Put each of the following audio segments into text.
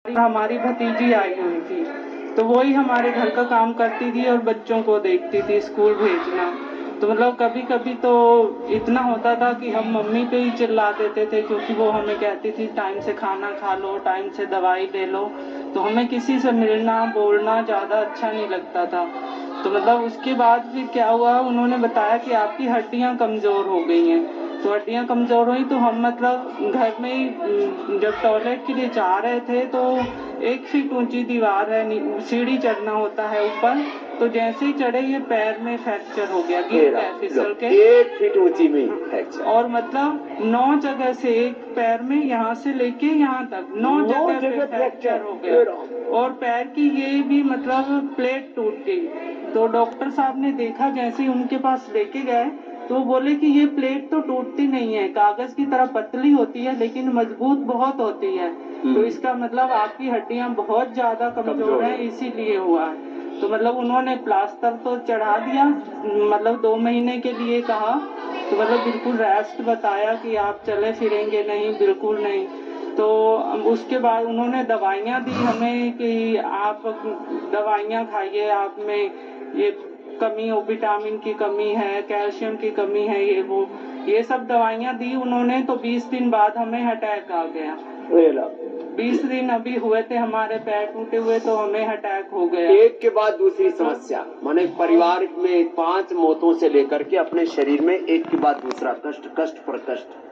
हमारी भतीजी आई हुई थी, तो वही हमारे घर का काम करती थी और बच्चों को देखती थी, स्कूल भेजना। तो मतलब कभी कभी तो इतना होता था कि हम मम्मी पे ही चिल्ला देते थे, क्योंकि वो हमें कहती थी टाइम से खाना खा लो, टाइम से दवाई ले लो। तो हमें किसी से मिलना बोलना ज़्यादा अच्छा नहीं लगता था। तो मतलब उसके बाद फिर क्या हुआ, उन्होंने बताया कि आपकी हड्डियाँ कमज़ोर हो गई हैं। तो हड्डियाँ कमज़ोर हुई तो हम मतलब घर में ही जब टॉयलेट के लिए जा रहे थे तो 1 फीट ऊंची दीवार है, सीढ़ी चढ़ना होता है ऊपर। तो जैसे ही चढ़े ये पैर में फ्रैक्चर हो गया, गिर गए फिसल के। 1 फीट ऊंची में फ्रैक्चर, और मतलब 9 जगह से, एक पैर में यहाँ से लेके यहाँ तक 9 जगह पे फ्रैक्चर हो गया। और पैर की ये भी मतलब प्लेट टूट गई। तो डॉक्टर साहब ने देखा, जैसे ही उनके पास लेके गए तो बोले कि ये प्लेट तो टूटती नहीं है, कागज की तरह पतली होती है लेकिन मजबूत बहुत होती है। तो इसका मतलब आपकी हड्डियां बहुत ज्यादा कमजोर हैं, इसीलिए हुआ है। तो मतलब उन्होंने प्लास्टर तो चढ़ा दिया, मतलब 2 महीने के लिए कहा। तो मतलब बिल्कुल रेस्ट बताया कि आप चले फिरेंगे नहीं, बिल्कुल नहीं। तो उसके बाद उन्होंने दवाइयाँ दी हमें कि आप दवाइयाँ खाइए, आप में ये कमी हो, विटामिन की कमी है, कैल्शियम की कमी है, ये सब दवाइयाँ दी उन्होंने। तो 20 दिन बाद हमें अटैक आ गया। 20 दिन अभी हुए थे हमारे पैर टूटे हुए, तो हमें अटैक हो गया। एक के बाद दूसरी समस्या, माने परिवार में 5 मौतों से लेकर के अपने शरीर में एक के बाद दूसरा कष्ट, कष्ट पर कष्ट।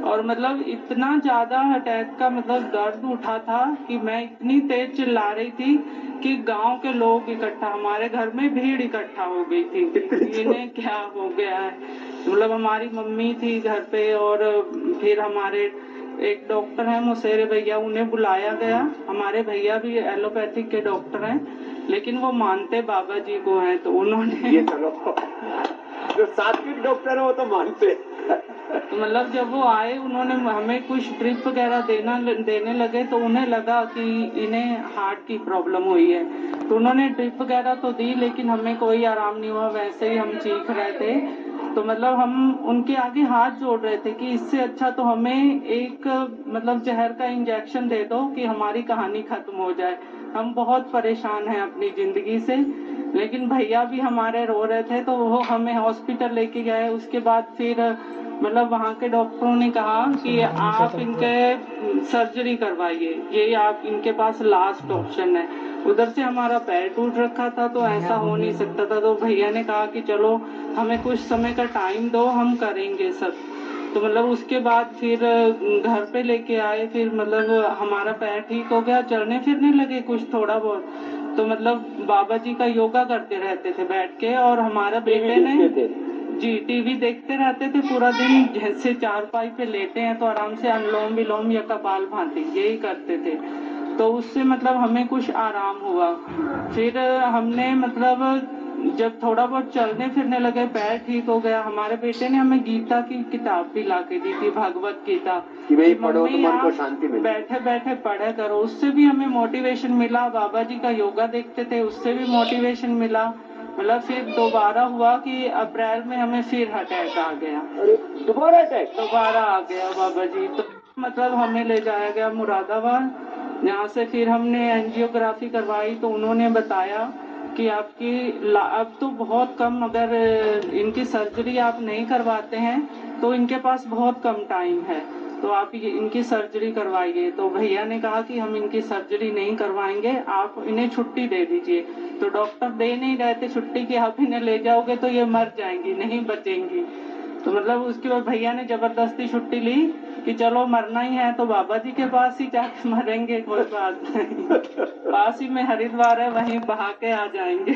और मतलब इतना ज्यादा अटैक का मतलब दर्द उठा था कि मैं इतनी तेज चिल्ला रही थी कि गांव के लोग इकट्ठा, हमारे घर में भीड़ इकट्ठा हो गई थी, इन्हें क्या हो गया है। मतलब हमारी मम्मी थी घर पे, और फिर हमारे एक डॉक्टर हैं मुसेरे भैया, उन्हें बुलाया गया। हमारे भैया भी एलोपैथिक के डॉक्टर हैं, लेकिन वो मानते बाबा जी को हैं। तो उन्होंने ये जो सात्विक डॉक्टर है वो तो मानते। तो मतलब जब वो आए, उन्होंने हमें कुछ ड्रिप वगैरह देने लगे, तो उन्हें लगा कि इन्हें हार्ट की प्रॉब्लम हुई है। तो उन्होंने ड्रिप वगैरह तो दी, लेकिन हमें कोई आराम नहीं हुआ, वैसे ही हम चीख रहे थे। तो मतलब हम उनके आगे हाथ जोड़ रहे थे कि इससे अच्छा तो हमें एक मतलब जहर का इंजेक्शन दे दो कि हमारी कहानी खत्म हो जाए। हम बहुत परेशान हैं अपनी जिंदगी से। लेकिन भैया भी हमारे रो रहे थे, तो वो हमें हॉस्पिटल लेके गए। उसके बाद फिर मतलब वहाँ के डॉक्टरों ने कहा कि आप इनके सर्जरी करवाइए, ये आप इनके पास लास्ट ऑप्शन है। उधर से हमारा पैर टूट रखा था, तो ऐसा हो नहीं सकता था। तो भैया ने कहा कि चलो हमें कुछ समय का टाइम दो, हम करेंगे सब। तो मतलब उसके बाद फिर घर पे लेके आए, फिर मतलब हमारा पैर ठीक हो गया, चलने फिरने लगे कुछ थोड़ा बहुत। तो मतलब बाबा जी का योगा करते रहते थे बैठ के, और हमारा बेटे ने जी टीवी देखते रहते थे पूरा दिन। जैसे चारपाई पे लेटे हैं तो आराम से अनुलोम विलोम या कपाल भाती यही करते थे। तो उससे मतलब हमें कुछ आराम हुआ। फिर हमने मतलब जब थोड़ा बहुत चलने फिरने लगे, पैर ठीक हो गया। हमारे बेटे ने हमें गीता की किताब भी ला के दी थी, भगवत गीता, कि भाई पढ़ो तो मम्मी मन को आप शांति मिले, बैठे बैठे पढ़ा करो। उससे भी हमें मोटिवेशन मिला। बाबा जी का योगा देखते थे, उससे भी मोटिवेशन मिला। मतलब फिर दोबारा हुआ कि अप्रैल में हमें फिर अटैक आ गया। दोबारा अटैक दोबारा आ गया बाबा जी। तो मतलब हमें ले जाया गया मुरादाबाद। यहाँ से फिर हमने एंजियोग्राफी करवाई, तो उन्होंने बताया कि आपकी अब तो बहुत कम, अगर इनकी सर्जरी आप नहीं करवाते हैं तो इनके पास बहुत कम टाइम है, तो आप इनकी सर्जरी करवाइए। तो भैया ने कहा कि हम इनकी सर्जरी नहीं करवाएंगे, आप इन्हें छुट्टी दे दीजिए। तो डॉक्टर दे नहीं रहे थे छुट्टी की, आप इन्हें ले जाओगे तो ये मर जाएंगी, नहीं बचेंगी। तो मतलब उसके बाद भैया ने जबरदस्ती छुट्टी ली कि चलो मरना ही है तो बाबा जी के पास ही जाके मरेंगे, कोई बात नहीं, पास ही में हरिद्वार है, वहीं बहा के आ जाएंगे।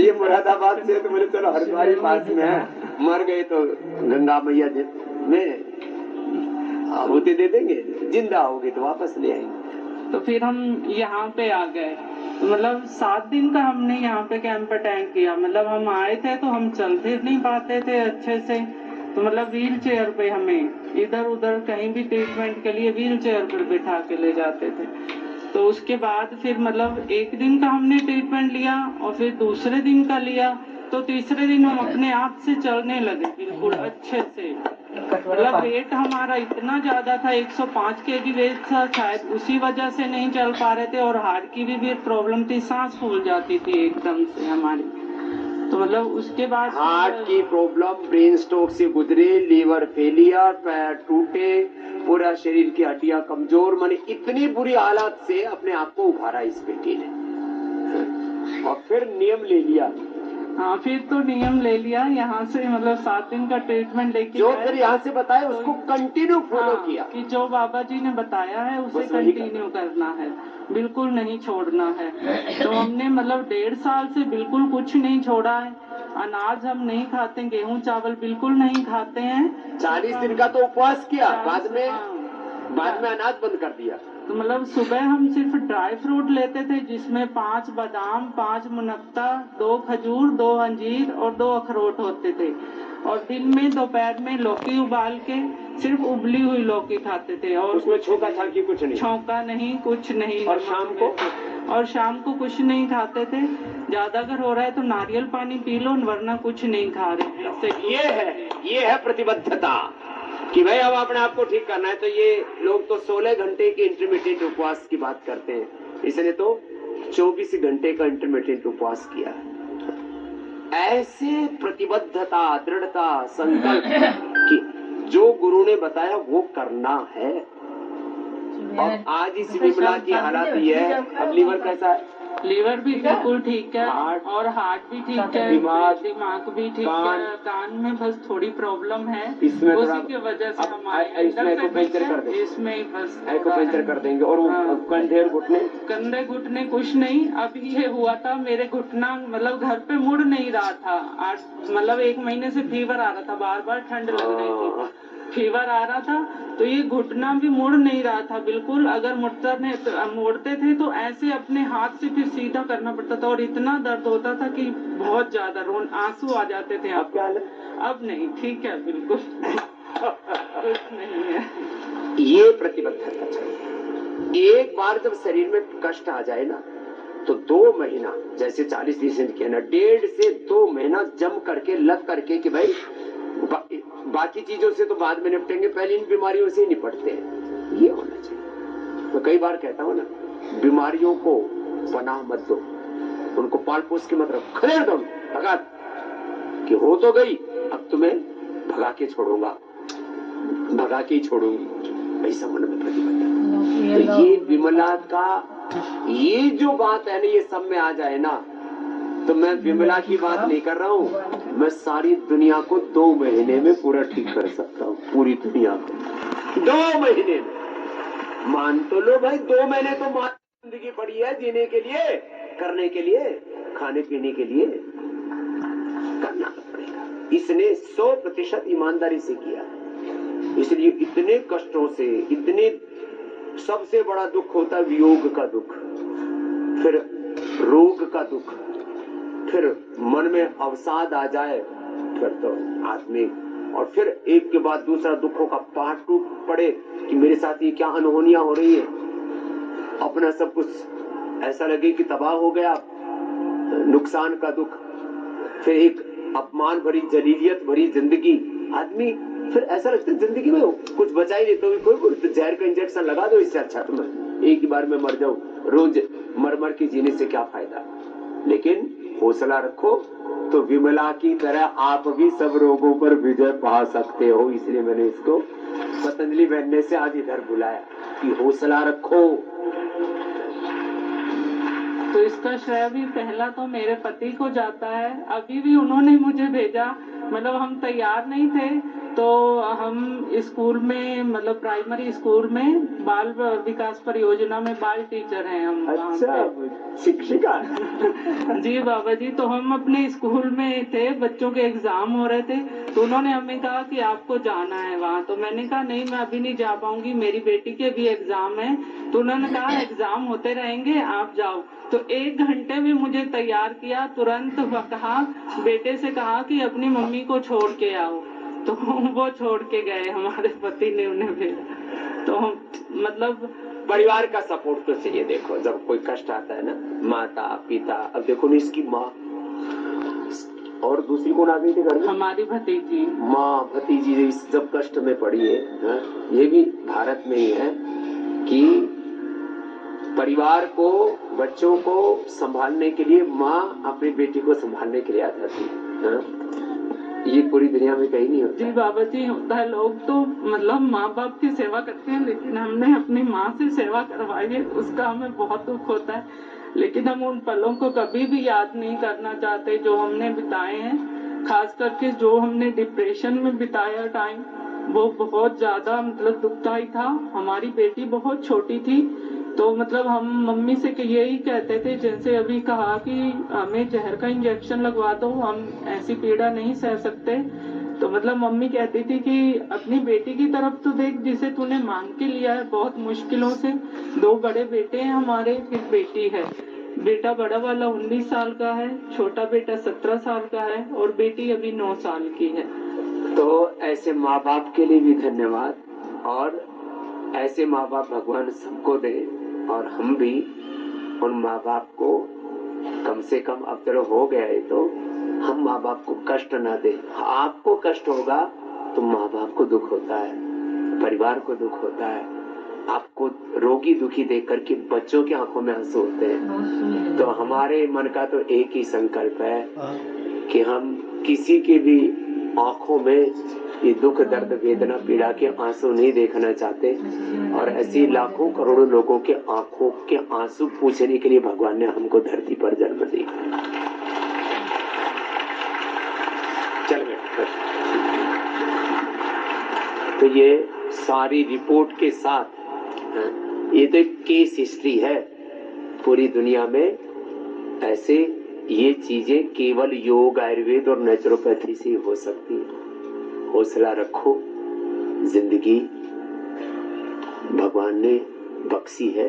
ये मुरादाबाद से तो मेरे चलो हरिद्वार पास में है, मर गए तो गंगा मैया में आहुति दे देंगे, जिंदा होगी तो वापस ले आएंगे। तो फिर हम यहाँ पे आ गए। तो मतलब 7 दिन का हमने यहाँ पे कैंप अटेंड किया। मतलब हम आए थे तो हम चल फिर नहीं पाते थे अच्छे से, तो मतलब व्हील चेयर पे हमें इधर उधर कहीं भी ट्रीटमेंट के लिए व्हील चेयर पर बिठा के ले जाते थे। तो उसके बाद फिर मतलब 1 दिन का हमने ट्रीटमेंट लिया और फिर दूसरे दिन का लिया, तो तीसरे दिन हम अपने आप से चलने लगे बिल्कुल अच्छे से। मतलब वेट हमारा इतना ज्यादा था, 105 kg वेट था, शायद उसी वजह से नहीं चल पा रहे थे। और हार्ट की भी प्रॉब्लम थी, सांस फूल जाती थी एकदम से हमारी। तो मतलब उसके बाद हार्ट की प्रॉब्लम, ब्रेन स्ट्रोक से गुजरे, लीवर फेलियर, पैर टूटे, पूरा शरीर की हड्डियां कमजोर, माने इतनी बुरी हालत से अपने आप को उभारा इस बेटी ने। और फिर नियम ले लिया। हाँ, फिर तो नियम ले लिया यहाँ से, मतलब 7 दिन का ट्रीटमेंट लेके जो फिर यहाँ से बताया उसको कंटिन्यू फॉलो किया कि जो बाबा जी ने बताया है उसे कंटिन्यू करना है, बिल्कुल नहीं छोड़ना है। तो हमने मतलब 1.5 साल से बिल्कुल कुछ नहीं छोड़ा है। अनाज हम नहीं खाते, गेहूं चावल बिल्कुल नहीं खाते हैं। 40 दिन का तो उपवास किया, बाद में अनाज बंद कर दिया। तो मतलब सुबह हम सिर्फ ड्राई फ्रूट लेते थे, जिसमें 5 बादाम, 5 मुनक्का, 2 खजूर, 2 अंजीर और 2 अखरोट होते थे। और दिन में दोपहर में लौकी उबाल के सिर्फ उबली हुई लौकी खाते थे, और उसमें छौंका छांकी कुछ नहीं, छौंका नहीं, कुछ नहीं। और शाम को कुछ नहीं खाते थे। ज्यादा अगर हो रहा है तो नारियल पानी पी लो, वरना कुछ नहीं खा रहे। ये है प्रतिबद्धता कि भाई अब अपने आप को ठीक करना है। तो ये लोग तो 16 घंटे के इंटरमीडिएट उपवास की बात करते हैं, इसने तो 24 घंटे का इंटरमीडिएट उपवास किया। ऐसे प्रतिबद्धता, दृढ़ता, संकल्प कि जो गुरु ने बताया वो करना है। और आज इस विमला की हालत ये है। अब लीवर कैसा है? लीवर भी बिल्कुल ठीक है, और हार्ट भी ठीक है, दिमाग भी ठीक है, कान में बस थोड़ी प्रॉब्लम है, इसमें उसी की वजह से हमारे इसमें बस एक्यूपंक्चर कर देंगे। और कंधे घुटने कुछ नहीं। अब ये हुआ था, मेरे घुटना मतलब घर पे मुड़ नहीं रहा था। मतलब 1 महीने से फीवर आ रहा था, बार बार ठंड लग रही थी, फीवर आ रहा था, तो ये घुटना भी मुड़ नहीं रहा था बिल्कुल। अगर मोड़ते थे तो ऐसे अपने हाथ से फिर सीधा करना पड़ता था, और इतना दर्द होता था कि बहुत ज्यादा आंसू आ जाते थे। अब क्या हाल है? अब नहीं, ठीक है बिल्कुल। कुछ नहीं है। ये प्रतिबद्धता चाहिए। एक बार जब शरीर में कष्ट आ जाए ना, तो 2 महीना, जैसे 40 दिन किया ना, 1.5 से 2 महीना जम करके लग करके कि भाई बाकी चीजों से तो बाद में निपटेंगे, पहले इन बीमारियों से ही निपटते हैं, ये होना चाहिए। मैं कई बार कहता हूँ ना, बीमारियों को पनाह मत दो, उनको पाल पोस के मत रखो, खदेड़ दो, भगा कि हो तो गई, अब तुम्हें भगा के छोड़ूंगा, भगा के ही छोड़ूंगी, ऐसा मन में प्रतिबद्धता। तो ये विमला का ये जो बात है ना, ये सब में आ जाए ना, तो मैं विमला की बात नहीं कर रहा हूँ, मैं सारी दुनिया को 2 महीने में पूरा ठीक कर सकता हूँ, पूरी दुनिया को 2 महीने में। मान तो लो भाई, 2 महीने तो मान, जिंदगी पड़ी है जीने के लिए, करने के लिए, खाने पीने के लिए, करना पड़ेगा। इसने 100% ईमानदारी से किया, इसलिए इतने कष्टों से, इतने, सबसे बड़ा दुख होता है वियोग का दुख, फिर रोग का दुख, फिर मन में अवसाद आ जाए, फिर तो आदमी, और फिर एक के बाद दूसरा दुखों का पहाड़ टूट पड़े कि मेरे साथ ये क्या अनहोनियां हो रही है, अपना सब कुछ ऐसा लगे कि तबाह हो गया, नुकसान का दुख, फिर एक अपमान भरी, जलीलियत भरी जिंदगी, आदमी फिर ऐसा लगता है जिंदगी में कुछ बचा ही नहीं, तो कोई जहर का इंजेक्शन लगा दो, इससे अच्छा तो मैं एक ही बार में मर जाऊं, रोज मर मर के जीने से क्या फायदा। लेकिन हौसला रखो तो विमला की तरह आप भी सब रोगों पर विजय पा सकते हो। इसलिए मैंने इसको पतंजलि बहन से आज इधर बुलाया कि हौसला रखो। तो इसका श्रेय भी पहला तो मेरे पति को जाता है। अभी भी उन्होंने मुझे भेजा, मतलब हम तैयार नहीं थे, तो हम स्कूल में, मतलब प्राइमरी स्कूल में बाल विकास परियोजना में बाल टीचर हैं हम। अच्छा, शिक्षिका। जी बाबा जी, तो हम अपने स्कूल में थे, बच्चों के एग्जाम हो रहे थे, तो उन्होंने हमें कहा कि आपको जाना है वहाँ। तो मैंने कहा नहीं, मैं अभी नहीं जा पाऊंगी, मेरी बेटी के भी एग्जाम है। तो उन्होंने कहा एग्जाम होते रहेंगे, आप जाओ। तो 1 घंटे में मुझे तैयार किया, तुरंत कहा, बेटे से कहा कि अपनी मम्मी को छोड़ के आओ, तो वो छोड़ के गए, हमारे पति ने उन्हें भेजा। तो मतलब परिवार का सपोर्ट तो चाहिए। देखो, जब कोई कष्ट आता है ना, माता पिता, अब देखो ना इसकी माँ, और दूसरी कौन आ गई थी घर में? हमारी भतीजी। माँ भतीजी जब कष्ट में पड़ी है, ये भी भारत में ही है कि परिवार को, बच्चों को संभालने के लिए माँ अपनी बेटी को संभालने के लिए आ जाती है। ये पूरी दुनिया में कहीं नहीं होता। जी बाबा जी, होता है। लोग तो मतलब माँ बाप की सेवा करते हैं, लेकिन हमने अपनी माँ से सेवा करवाई है, उसका हमें बहुत दुख होता है। लेकिन हम उन पलों को कभी भी याद नहीं करना चाहते जो हमने बिताए हैं। खास करके जो हमने डिप्रेशन में बिताया टाइम, वो बहुत ज्यादा मतलब दुखदायी था। हमारी बेटी बहुत छोटी थी, तो मतलब हम मम्मी से यही कहते थे, जैसे अभी कहा कि हमें जहर का इंजेक्शन लगवा दो, हम ऐसी पीड़ा नहीं सह सकते। तो मतलब मम्मी कहती थी कि अपनी बेटी की तरफ तो देख, जिसे तूने मांग के लिया है बहुत मुश्किलों से। 2 बड़े बेटे हैं हमारे, फिर बेटी है। बेटा बड़ा वाला 19 साल का है, छोटा बेटा 17 साल का है, और बेटी अभी 9 साल की है। तो ऐसे माँ बाप के लिए भी धन्यवाद, और ऐसे माँ बाप भगवान सबको दे, और हम भी उन माँ बाप को कम से कम, अब तो हो गया है तो हम माँ बाप को कष्ट ना दे। आपको कष्ट होगा तो माँ बाप को दुख होता है, परिवार को दुख होता है। आपको रोगी दुखी देख करके बच्चों की आंखों में आंसू होते हैं। तो हमारे मन का तो एक ही संकल्प है कि हम किसी के भी आंखों में ये दुख, दर्द, वेदना, पीड़ा के आंसू नहीं देखना चाहते। और ऐसी लाखों करोड़ों लोगों के आंखों के आंसू पूछने के लिए भगवान ने हमको धरती पर जन्म दिया। चल गए। तो ये सारी रिपोर्ट के साथ, ये तो एक केस हिस्ट्री है पूरी दुनिया में। ऐसे ये चीजें केवल योग, आयुर्वेद और नेचुरोपैथी से हो सकती है। हौसला रखो, जिंदगी भगवान ने बख्शी है।